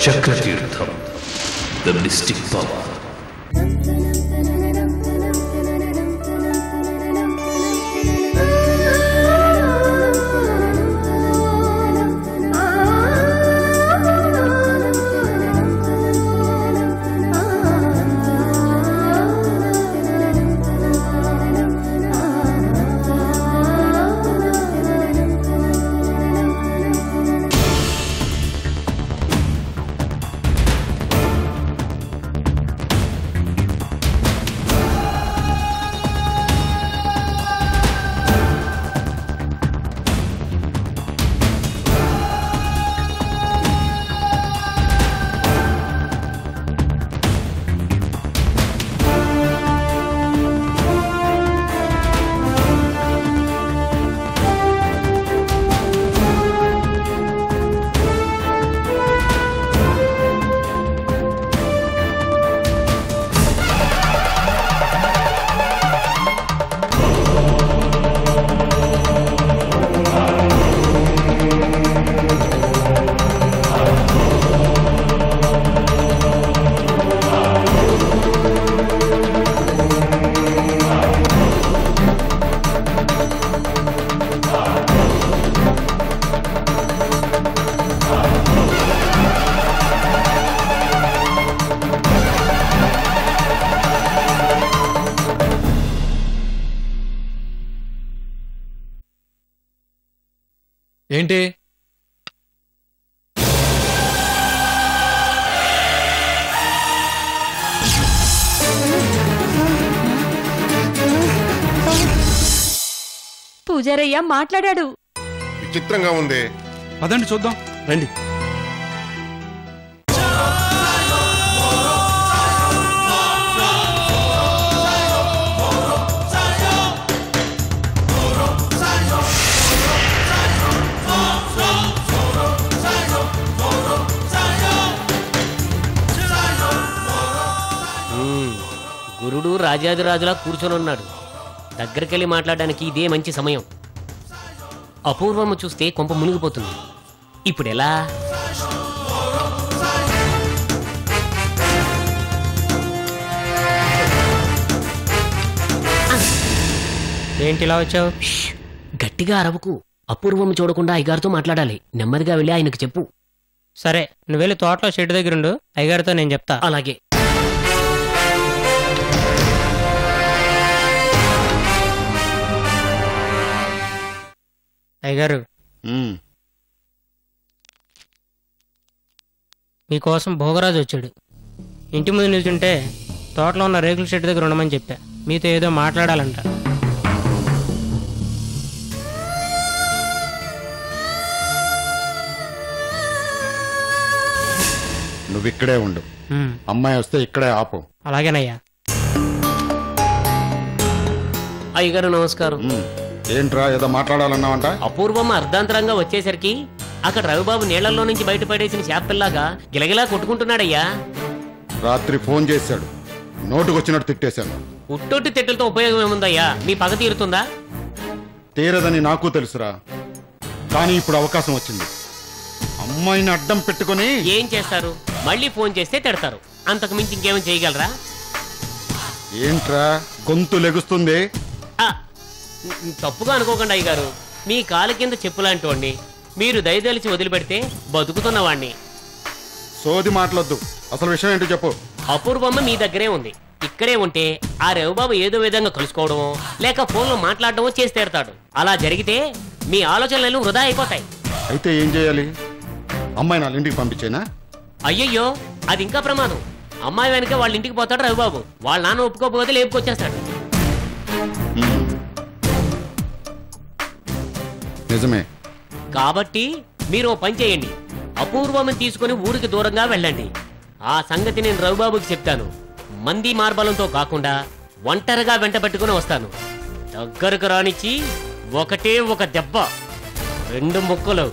చక్రతీర్థం, the mystic power. ఏంటి? పూజారయ్య మాట్లాడాడు. విచిత్రంగా ఉంది. పదండి చూద్దాం, రండి. గురుడు రాజాదిరాజులా కూర్చొనున్నాడు. దగ్గరికెళ్ళి మాట్లాడడానికి ఇదే మంచి సమయం. అపూర్వము చూస్తే కొంప మునిగిపోతుంది. ఇప్పుడెలా? ఏంటిలా వచ్చావు? గట్టిగా అరవకు. అపూర్వము చూడకుండా అయ్యగారితో మాట్లాడాలి. నెమ్మదిగా వెళ్ళి ఆయనకు చెప్పు. సరే, నువ్వు వెళ్ళి తోటలో షెడ్ దగ్గరుండు, అయ్యగారితో నేను చెప్తా. అలాగే. అయ్యగారు, మీకోసం భోగరాజు వచ్చాడు. ఇంటి ముందు నిల్చుంటే తోటలో ఉన్న రేకుల షెడ్ దగ్గర ఉండమని చెప్పా. మీతో ఏదో మాట్లాడాలంట. నువ్వు ఇక్కడే ఉండు. అమ్మాయి వస్తే ఇక్కడే ఆపు. అలాగేనయ్యా. అయ్యగారు నమస్కారం. ఏంట్రా ఏదో మాట్లాడాలన్నావంట? అపూర్వం అర్ధాంతరంగా వచ్చేసరికి అక్కడ రవిబాబు నీళ్లలో నుంచి బయటపడేసిన చేపల్లాగా గిలగిలా కొట్టుకుంటున్నాడయ్యా. రాత్రి ఫోన్ చేశాడు, నోటుకొచ్చినట్టు తిట్టేశాను. ఉట్టొట్టి తిట్టలతో ఉపయోగం ఏముందయ్యా? మీ పగ తీరుతుందా? తీరదని నాకు తెలుసురా, కానీ ఇప్పుడు అవకాశం వచ్చింది. అమ్మాయిని అడ్డం పెట్టుకుని ఏం చేస్తారు? మళ్ళీ ఫోన్ చేస్తే తిడతారు. అంతకు మించి ఇంకేమని చేయగలరా? ఏంట్రా గొంతు లెగుస్తుంది? తప్పుగా అనుకోకండి అయ్యగారు. మీ కాలు కింద చెప్పులాంటి వాడిని మీరు దయదలిచి వదిలిపెడితే బతుకుతున్నవాణ్ణి. సోది మాట్లాడద్దు, అసలు విషయం ఏంటో చెప్పు. అపూర్వమ్మ మీ దగ్గరే ఉంది. ఇక్కడే ఉంటే ఆ రవిబాబు ఏదో విధంగా కలుసుకోవడమో లేక ఫోన్లో మాట్లాడడమో చేసి తీరతాడు. అలా జరిగితే మీ ఆలోచనలు వృధా అయిపోతాయి. అయితే ఏం చేయాలి? అమ్మాయి నా ఇంటికి పంపించేనా? అయ్యయ్యో, అది ఇంకా ప్రమాదం. అమ్మాయి వెనక వాళ్ళ ఇంటికి పోతాడు రవిబాబు. వాళ్ళ నాన్న ఒప్పుకోకపోతే లేపుకొచ్చేస్తాడు. నిజమే. కాబట్టి మీరు ఓ పని చేయండి. అపూర్వమని తీసుకుని ఊరికి దూరంగా వెళ్ళండి. ఆ సంగతి నేను రవిబాబుకి చెప్తాను. మంది మార్బలంతో కాకుండా ఒంటరిగా వెంట పెట్టుకుని వస్తాను. దగ్గరకు రానిచ్చి ఒకటే ఒక దెబ్బ, 2 ముక్కలు.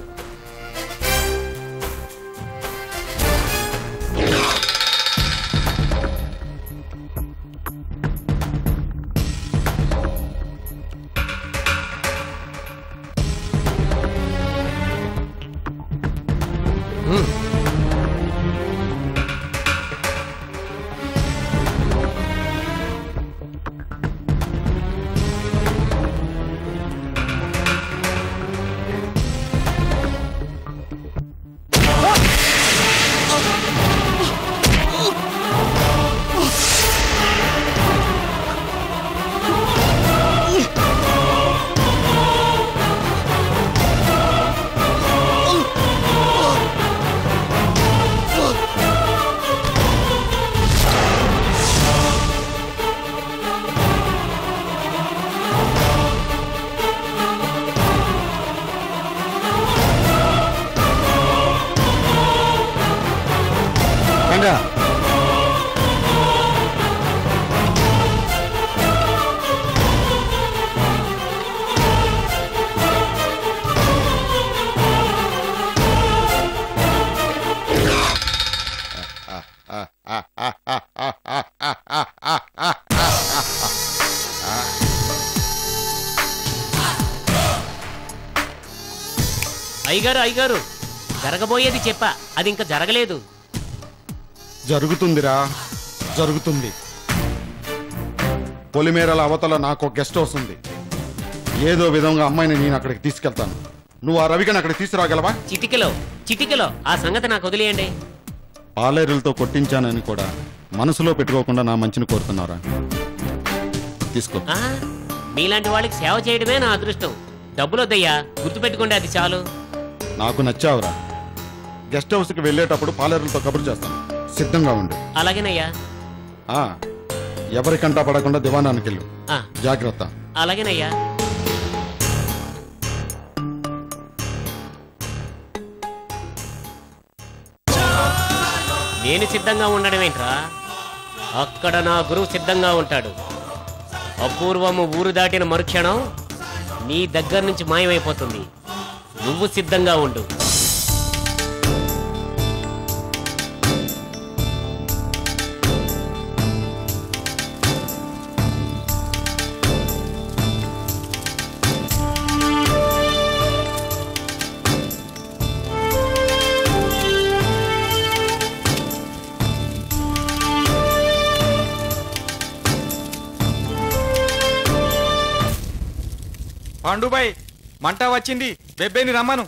దొంగ అయ్యగారు జరగబోయేది చెప్పా, అది ఇంకా జరగలేదు. జరుగుతుందిరా, జరుగుతుంది. పొలిమేరల అవతల నాకు గెస్ట్ హౌస్ ఉంది. ఏదో విధంగా అమ్మాయిని నేను అక్కడికి తీసుకెళ్తాను. నువ్వు ఆ రవికని అక్కడికి తీసుకురాగలవా? చిటికెలో ఆ సంగతి నాకు వదిలేయండి. పాలేరులతో కొట్టించానని కూడా మనసులో పెట్టుకోకుండా నా మంచిని కోరుతున్నారా? తీసుకో. మీలాంటి వాళ్ళకి సేవ చేయడమే నా అదృష్టం. డబ్బులు వద్దయ్యా, గుర్తుపెట్టుకోండి, అది చాలు. నాకు నచ్చావురా. గెస్ట్ హౌస్కి వెళ్ళేటప్పుడు పాలేరులతో కబురు చేస్తాను, సిద్ధంగా ఉండు. అలాగేనయ్యా. ఎవరికంటా పడకుండా దివానానికి వెళ్ళు. జాగ్రత్త. అలాగేనయ్యా. నేను సిద్ధంగా ఉండడం ఏంట్రా? అక్కడ నా గురువు సిద్ధంగా ఉంటాడు. అపూర్వము ఊరు దాటిన మరుక్షణం నీ దగ్గర నుంచి మాయమైపోతుంది. నువ్వు సిద్ధంగా ఉండు. పాండుబాయ్, మంట వచ్చింది, బెబ్బేని రమ్మను.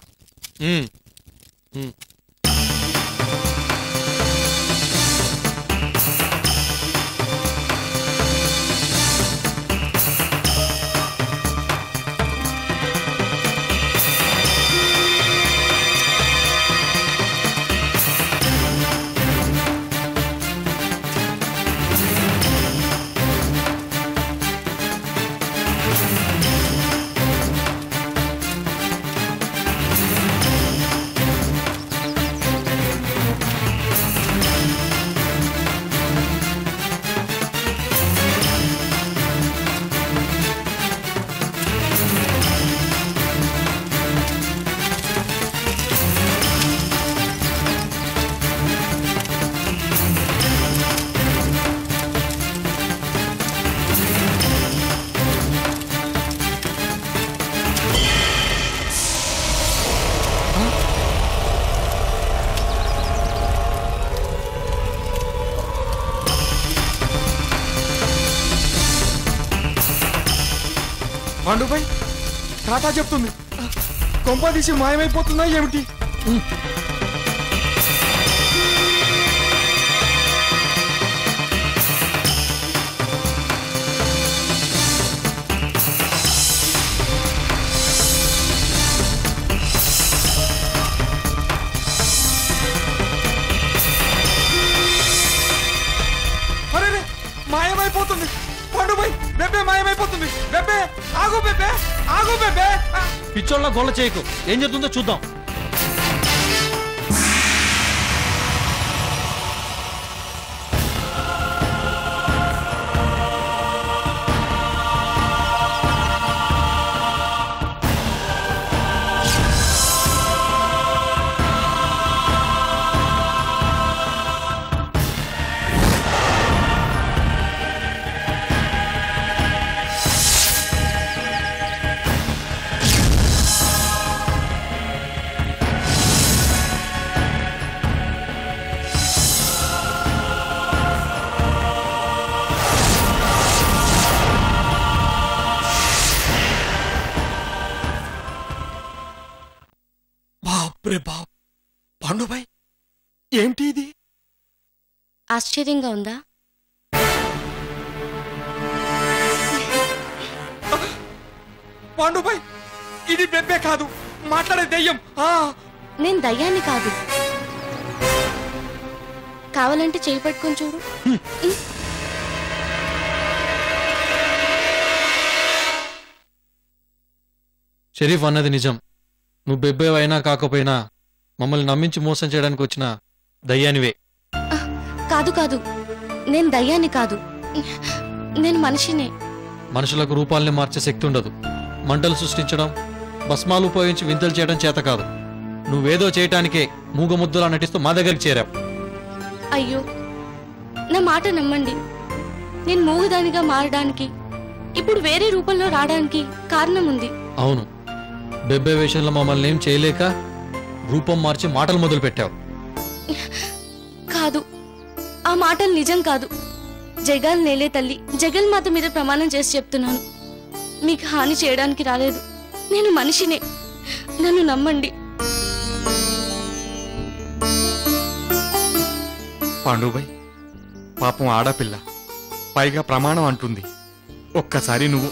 పాండుబాయ్, టాటా చెప్తుంది. కొంపదీసి మాయమైపోతుందా ఏమిటి? అరే, మాయమైపోతుంది. పాండుబాయ్, బెబ్బే మాయమైపోతుంది. బెబ్బే ఆగు, బెబ్బే ఆగు, బెబ్బే. పిచ్చోళ్ళ గోళ్ళ చేయకు, ఏం జరుగుతుందో చూద్దాం. పాండుబాయ్, ఏమిటి ఇది? ఆశ్చర్యంగా ఉందా? పాండుబాయ్, ఇది బెబ్బే కాదు, మాట్లాడే దెయ్యం. నేను దయ్యాన్ని కాదు. కావాలంటే చేయి పట్టుకొని చూడు. షరీఫ్ అన్నది నిజం. నువ్వు బెబ్బేవైనా కాకపోయినా మమ్మల్ని నమ్మించి మోసం చేయడానికి వచ్చిన దయ్యానివే. కాదు కాదు, నేను దయ్యాన్ని కాదు, నేను మనిషినే. మనుషులకు రూపాల్ని మార్చే శక్తి ఉండదు. మంటలు సృష్టించడం, భస్మాలు ఉపయోగించి వింతలు చేయడం చేత కాదు. నువ్వేదో చేయటానికే మూగముద్దులా నటిస్తూ మా దగ్గరికి చేరావు. అయ్యో, నా మాట నమ్మండి. నేను మూగదానిగా మారడానికి, ఇప్పుడు వేరే రూపంలో రావడానికి కారణం ఉంది. అవును, బెబ్బే వేషంలో మమ్మల్ని ఏం చేయలేక రూపం మార్చి మాటలు మొదలు పెట్టావు. కాదు, ఆ మాటలు నిజం కాదు. జగల్ నేలే తల్లి జగన్మాత మీద ప్రమాణం చేసి చెప్తున్నాను. మీకు హాని చేయడానికి రాలేదు. నేను మనిషినే, నన్ను నమ్మండి. పాండుబాయ్, పాపం ఆడపిల్ల, పైగా ప్రమాణం అంటుంది. ఒక్కసారి నువ్వు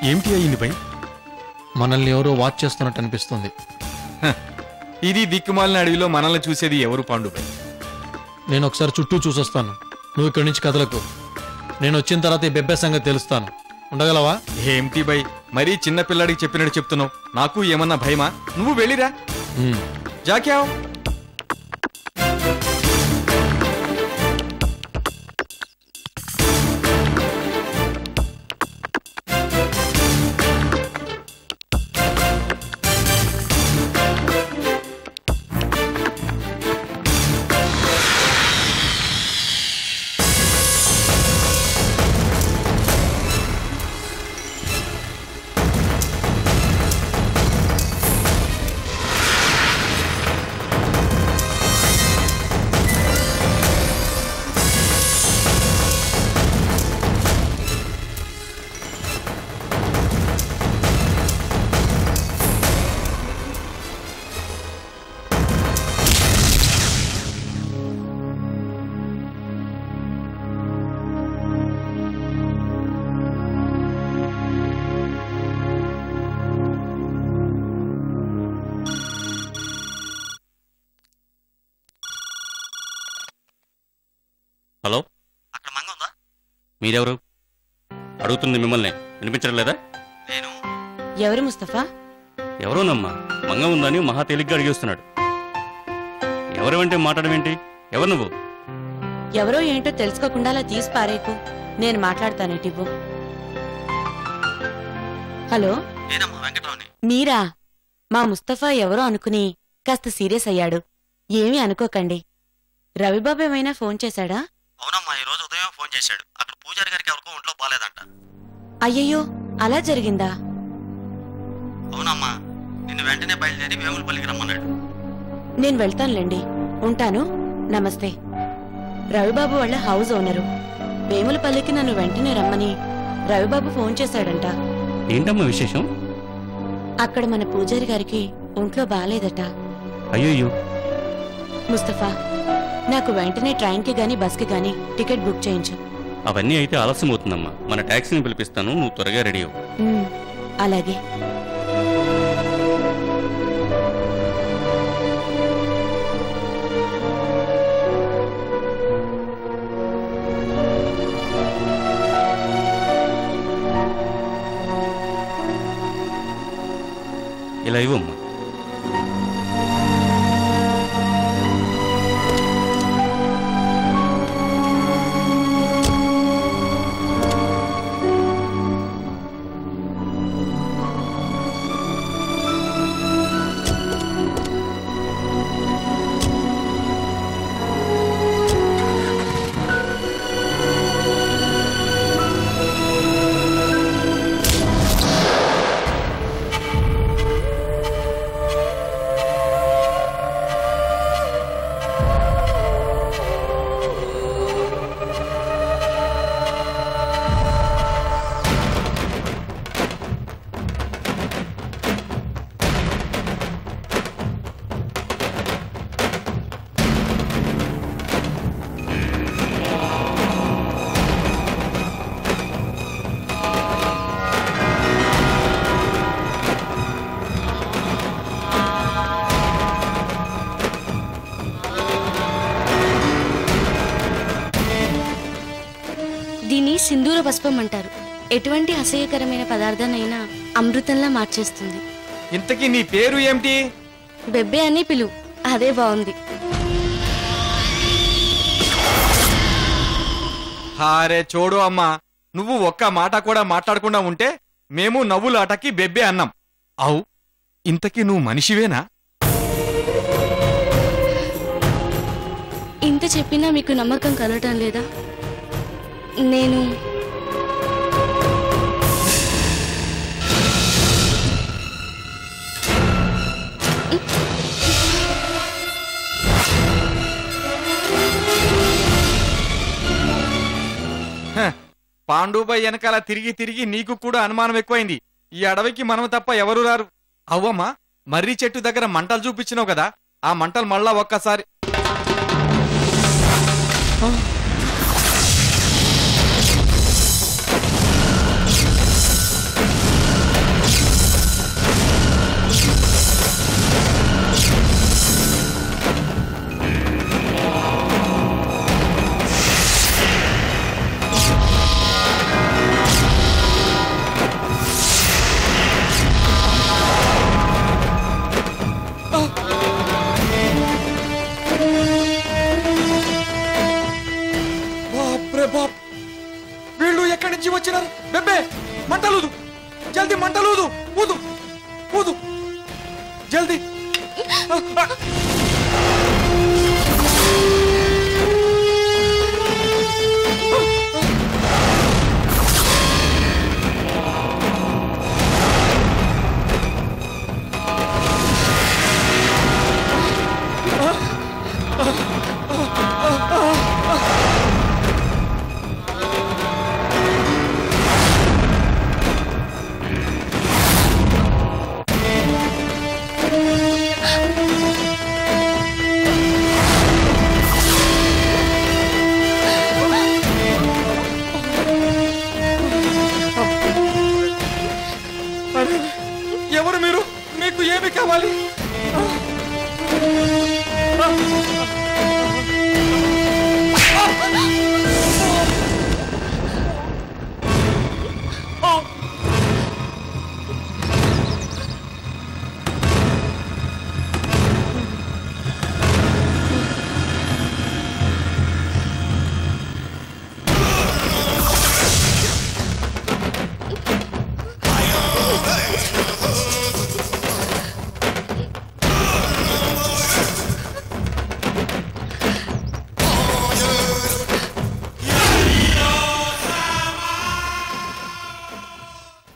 ఏమిటి అయింది బై? మనల్ని ఎవరో వాచ్ చేస్తున్నట్టు అనిపిస్తుంది. ఇది దిక్కుమాలిన అడవిలో మనల్ని చూసేది ఎవరు పాండుబాయ్? నేను ఒకసారి చుట్టూ చూసొస్తాను. నువ్వు ఇక్కడి నుంచి కదలకు. నేను వచ్చిన తర్వాత ఈ బెబ్బే సంగతి తెలుస్తాను. ఉండగలవా? ఏమిటి బై, మరీ చిన్న పిల్లాడికి చెప్పినట్టు చెప్తున్నావు. నాకు ఏమన్నా భయమా? నువ్వు వెళ్ళిరా. జాక్యావ్. హలో, అక్కడ మంగ ఉందా? మీరెవరు? అడుగుతుంది మిమ్మల్ని, వినిపించడం లేదా? నేను. ఎవరు ముస్తఫా? ఎవరోనమ్మా, మంగ ఉందని మహా తేలిగ్గా అడిగేస్తున్నాడు. ఎవరెవంటే మాట్లాడమేంటి? ఎవరు నువ్వు? ఎవరో ఏంటో తెలుసుకోకుండా అలా తీసి పారేకు. నేను మాట్లాడతానేటివ్వు. హలో, మీరా? మా ముస్తఫా ఎవరో అనుకుని కాస్త సీరియస్ అయ్యాడు. ఏమీ అనుకోకండి. రవిబాబు ఏమైనా ఫోన్ చేశాడా? అవునమ్మా, ఈ రోజు ఉదయం ఫోన్ చేశాడు. అక్కడ పూజారి గారికి ఎవరికో ఒంట్లో బాలేదంట. అయ్యయ్యో, అలా జరిగిందా? అవునమ్మా, నిన్ను వెంటనే బయలుదేరి వేములపల్లికి రమ్మన్నాడు. నేను వెళ్తానులేండి. ఉంటాను. నమస్తే. రవిబాబు వాళ్ళ హౌస్ ఓనరు. వేములపల్లికి నన్ను వెంటనే రమ్మని రవిబాబు ఫోన్ చేశాడంట. ఏంటమ్మా విశేషం? అక్కడ మన పూజారి గారికి ఒంట్లో బాలేదట. అయ్యో. ముస్తఫా, నాకు వెంటనే ట్రైన్కి గాని బస్కి గాని టికెట్ బుక్ చేయించు. అవన్నీ అయితే ఆలస్యం అవుతుందమ్మా. మన టాక్సీని పిలిపిస్తాను, నువ్వు త్వరగా రెడీ అవ్వు. అలాగే. ఇలా ఇవ్వమ్మా. కర్పూర పుష్పం అంటారు. ఎటువంటి అసహ్యకరమైన పదార్థాన్నైనా అమృతంలా మార్చేస్తుంది. ఇంతకీ నీ పేరు ఏమిటి? బెబ్బే అని పిలువు, అదే బాగుంది. హారే చూడు అమ్మా, నువ్వు ఒక్క మాట కూడా మాట్లాడకుండా ఉంటే మేము నవ్వులాటకి బెబ్బే అన్నాం. అవు, ఇంతకీ నువ్వు మనిషివేనా? ఇంత చెప్పినా మీకు నమ్మకం కలగటం లేదా? నేను పాండుబాయ్ వెనకాల తిరిగి తిరిగి నీకు కూడా అనుమానం ఎక్కువైంది. ఈ అడవికి మనం తప్ప ఎవరు రారు. అవ్వమ్మా, మర్రి చెట్టు దగ్గర మంటలు చూపించినావు కదా, ఆ మంటలు మళ్ళా ఒక్కసారి. వీళ్ళు ఎక్కడి నుంచి వచ్చినారు? బెబ్బే, మంటలూదు, జల్దీ మంటలూదు, ఊదు ఊదు జల్దీ. ఎవరు మీరు? మీకు ఏమి కావాలి?